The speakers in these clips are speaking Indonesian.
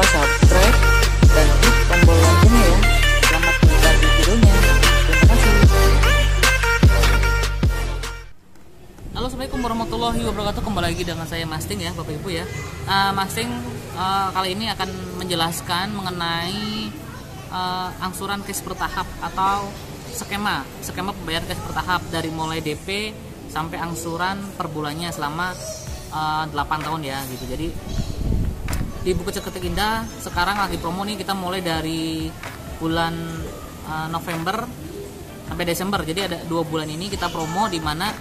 subscribe dan klik tombol loncengnya ya. Selamat menikmati videonya. Terima kasih. Halo, assalamualaikum warahmatullahi wabarakatuh. Kembali lagi dengan saya Masting ya, Bapak Ibu ya. Masting kali ini akan menjelaskan mengenai angsuran cash bertahap atau skema pembayaran cash bertahap dari mulai DP sampai angsuran per bulannya selama 8 tahun ya gitu. Jadi di Bukit Ceketek Indah sekarang lagi promo nih, kita mulai dari bulan November sampai Desember. Jadi ada 2 bulan ini kita promo, di mana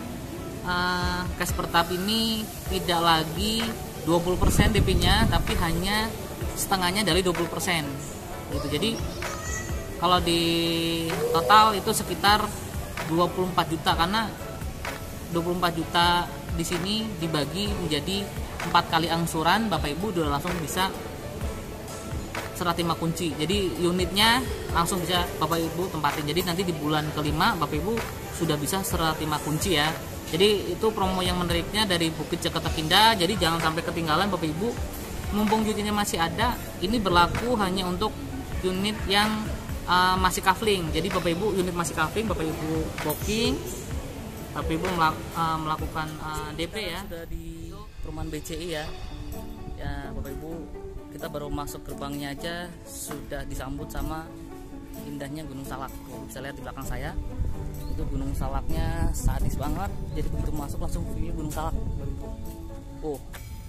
cash bertahap ini tidak lagi 20% DP-nya, tapi hanya setengahnya dari 20% gitu. Jadi kalau di total itu sekitar 24 juta, karena 24 juta di sini dibagi menjadi 4 kali angsuran, Bapak Ibu udah langsung bisa serah terima kunci. Jadi unitnya langsung bisa Bapak Ibu tempatin. Jadi nanti di bulan kelima Bapak Ibu sudah bisa serah terima kunci ya. Jadi itu promo yang menariknya dari Bukit Ceketek Indah. Jadi jangan sampai ketinggalan Bapak Ibu. Mumpung unitnya masih ada, ini berlaku hanya untuk unit yang masih kafling. Jadi Bapak Ibu unit masih kafling, Bapak Ibu booking, Bapak Ibu melakukan DP ya. Sudah di perumahan BCI ya. Ya Bapak Ibu, kita baru masuk gerbangnya aja sudah disambut sama indahnya Gunung Salak. Bisa lihat di belakang saya, itu Gunung Salaknya sadis banget. Jadi begitu masuk langsung view Gunung Salak. Oh,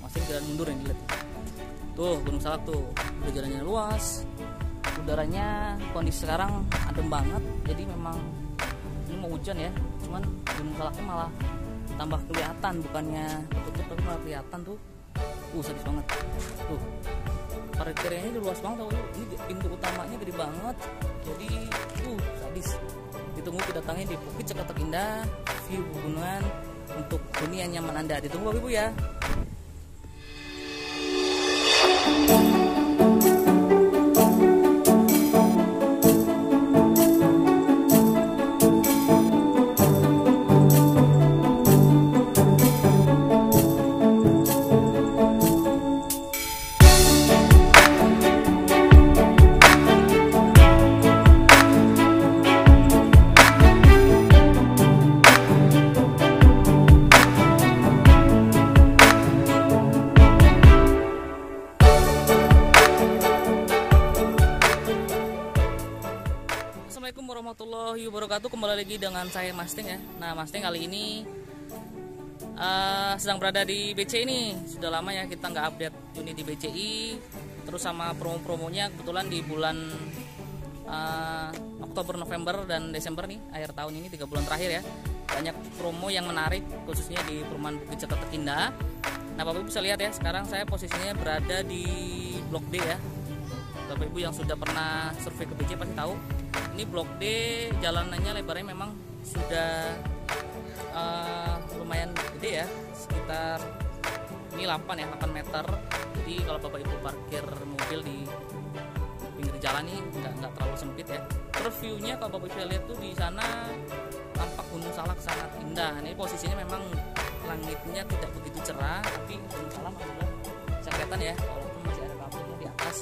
masih jalan mundur yang dilihat. Tuh Gunung Salak tuh, udah jalannya luas. Udaranya kondisi sekarang adem banget. Jadi memang ini mau hujan ya, cuman Gunung Salaknya malah tambah kelihatan, bukannya tertutup tapi malah kelihatan tuh. Sadis banget. Tuh parkirnya ini luas banget. Ini pintu utamanya gede banget. Jadi sadis. Ditunggu kedatangan di Bukit Ceketek Indah, view pegunungan untuk dunia nyaman Anda. Ditunggu Bapak Ibu ya. Assalamualaikum warahmatullahi wabarakatuh. Kembali lagi dengan saya Masting ya. Nah Masting kali ini sedang berada di BCI nih. Sudah lama ya kita nggak update unit di BCI. Terus sama promo-promonya kebetulan di bulan Oktober, November, dan Desember nih, akhir tahun ini 3 bulan terakhir ya. Banyak promo yang menarik khususnya di perumahan Bukit Ceketek Indah. Nah Bapak Ibu bisa lihat ya, sekarang saya posisinya berada di Blok D ya. Bapak Ibu yang sudah pernah survei ke BCI pasti tahu. Ini Blok D, jalanannya lebarnya memang sudah lumayan gede ya, sekitar ini 8 meter. Jadi kalau Bapak Ibu parkir mobil di pinggir jalan ini nggak terlalu sempit ya. Terus view-nya kalau Bapak Ibu lihat tuh di sana tampak Gunung Salak sangat indah. Ini posisinya memang langitnya tidak begitu cerah, tapi Gunung Salak sudah bisa kelihatan ya, walaupun masih ada kabutnya di atas.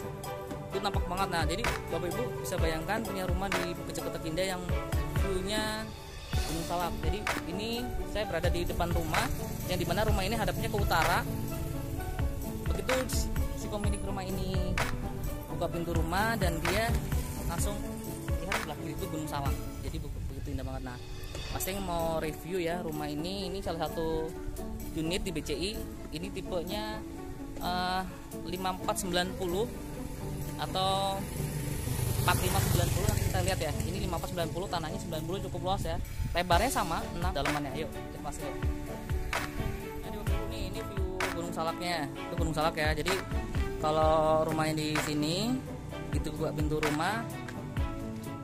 Itu nampak banget. Nah jadi Bapak Ibu bisa bayangkan punya rumah di Bukit Ceketek Indah yang view-nya Gunung Salak. Jadi ini saya berada di depan rumah, yang dimana rumah ini hadapnya ke utara. Begitu si pemilik rumah ini buka pintu rumah dan dia langsung lihat sebelah kiri itu Gunung Salak. Jadi begitu indah banget. Nah Masting mau review ya rumah ini. Ini salah satu unit di BCI. Ini tipenya 5490 atau 4590. Nanti kita lihat ya. Ini 5490, tanahnya 90, cukup luas ya. Lebarnya sama, dalamannya. Ayo kita masuk. Nah, ini view Gunung Salaknya. Itu Gunung Salak ya. Jadi kalau rumahnya di sini, gitu buka pintu rumah,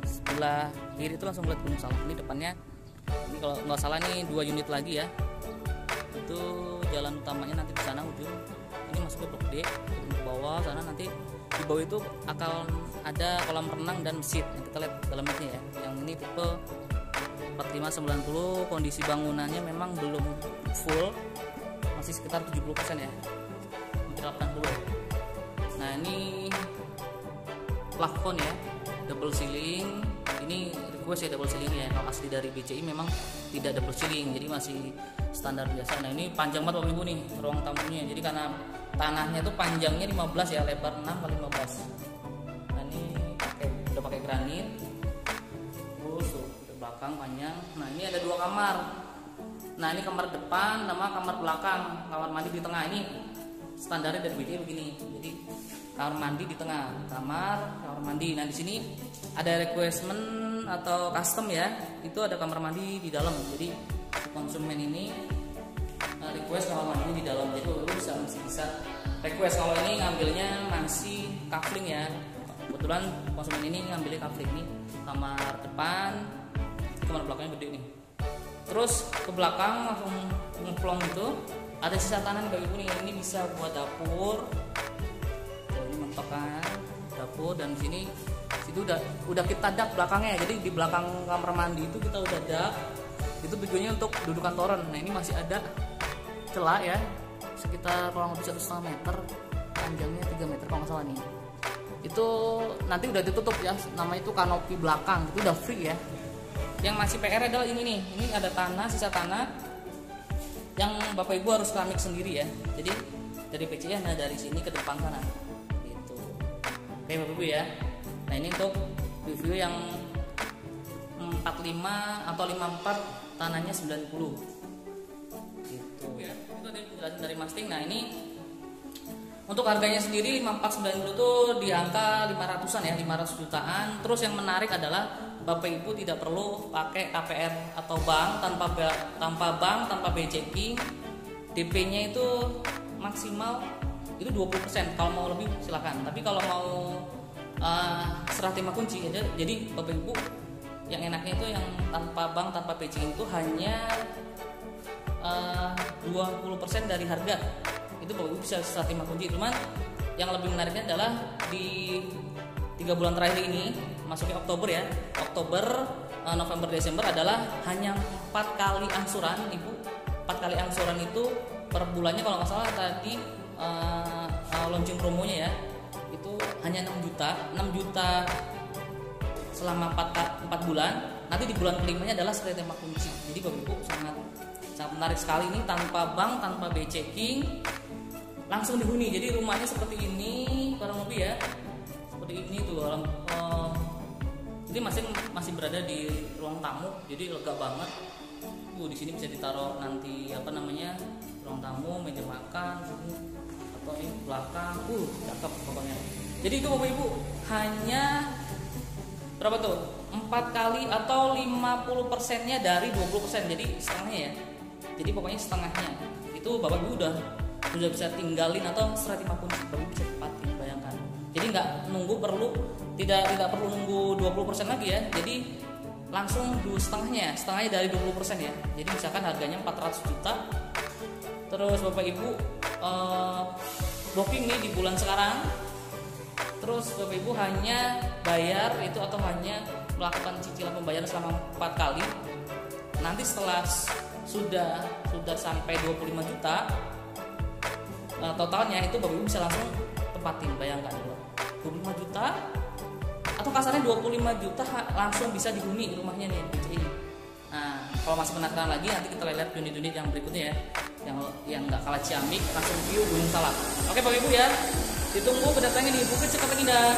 sebelah kiri itu langsung lihat Gunung Salak. Ini depannya, ini kalau nggak salah nih 2 unit lagi ya. Itu jalan utamanya nanti di sana ujung. Ini masuk ke Blok D, ke bawah sana nanti. Di bawah itu akan ada kolam renang dan masjid yang kita lihat dalamnya ya. Yang ini tipe 4590, kondisi bangunannya memang belum full, masih sekitar 70% ya, hampir 80. Nah ini plafon ya, double ceiling. Ini request ya double ceiling ya. Kalau asli dari BCI memang tidak double ceiling, jadi masih standar biasa. Nah ini panjang banget Bapak Ibu nih ruang tamunya. Jadi karena tanahnya tuh panjangnya 15 ya, lebar 6 kali 15. Nah ini udah pakai granit. Terus ke belakang panjang. Nah ini ada 2 kamar. Nah ini kamar depan sama kamar belakang. Kamar mandi di tengah. Ini standarnya dari BCI begini. Jadi kamar mandi di tengah, kamar mandi. Nah di sini ada requirement atau custom ya, itu ada kamar mandi di dalam. Jadi konsumen ini request kamar mandi di dalam, jadi lu bisa request. Kalau ini ngambilnya masih kafling ya, kebetulan konsumen ini ngambilnya kafling. Nih kamar depan, kamar belakangnya gede nih. Terus ke belakang langsung ngeplong gitu, ada sisa tanah nih Bapak Ibu nih. Ini bisa buat dapur, ini mentok kan dapur. Dan di sini situ udah kita dak belakangnya. Jadi di belakang kamar mandi itu kita udah dak. Itu tujuannya untuk dudukan toren. Nah ini masih ada celah ya, sekitar kurang lebih 1,5 meter, panjangnya 3 meter kalau nggak salah nih. Itu nanti udah ditutup ya, nama itu kanopi belakang, itu udah free ya. Yang masih PR adalah ini nih, ini ada tanah, sisa tanah yang Bapak Ibu harus keramik sendiri ya. Jadi dari PCI hanya dari sini ke depan sana gitu. Oke Bapak Ibu ya. Nah ini untuk review yang 45 atau 54, tanahnya 90 gitu ya. Itu tadi penjelasan dari Masting. Nah ini untuk harganya sendiri 5490 itu di angka 500-an ya, 500 jutaan. Terus yang menarik adalah Bapak Ibu tidak perlu pakai KPR atau bank, tanpa BCI. DP-nya itu maksimal itu 20%. Kalau mau lebih silakan. Tapi kalau mau serah terima kunci aja, jadi Bapak Ibu yang enaknya itu yang tanpa bank, tanpa BCI itu hanya 20% dari harga. Itu Bapak Ibu bisa serah terima kunci. Cuman yang lebih menariknya adalah di 3 bulan terakhir ini, masuknya Oktober ya, Oktober, November, Desember adalah hanya 4 kali angsuran Ibu. 4 kali angsuran itu per bulannya kalau nggak salah tadi launching promonya ya, itu hanya 6 juta selama 4 bulan. Nanti di bulan kelimanya adalah serah terima kunci. Jadi Bapak Ibu sangat menarik sekali ini, tanpa bank, tanpa BCI, langsung dihuni. Jadi rumahnya seperti ini kurang lebih ya, seperti ini tuh orang. Jadi masih berada di ruang tamu, jadi lega banget. Di sini bisa ditaruh nanti ruang tamu, meja makan sini, atau ini belakang. Cakep pokoknya. Jadi itu Bapak Ibu hanya berapa tuh? 4 kali atau 50%-nya dari 20%. Jadi setengahnya ya. Jadi pokoknya setengahnya. Itu Bapak Ibu sudah bisa tinggalin atau serah terima kunci. Bapak Ibu bisa tepatin, bayangkan. Jadi nggak nunggu tidak perlu nunggu 20% lagi ya. Jadi langsung setengahnya dari 20% ya. Jadi misalkan harganya 400 juta. Terus Bapak Ibu booking nih di bulan sekarang. Terus Bapak Ibu hanya bayar itu atau hanya melakukan cicilan pembayaran selama 4 kali. Nanti setelah sudah sampai 25 juta totalnya, itu Bapak Ibu bisa langsung tempatin. Bayangkan 25 juta atau kasarnya 25 juta langsung bisa dihuni rumahnya nih BCI. Nah kalau masih penasaran lagi, nanti kita lihat unit-unit yang berikutnya ya, yang nggak kalah ciamik, langsung view Gunung Salak. Oke Bapak Ibu ya, ditunggu kedatangan di Bukit Cipta Indah.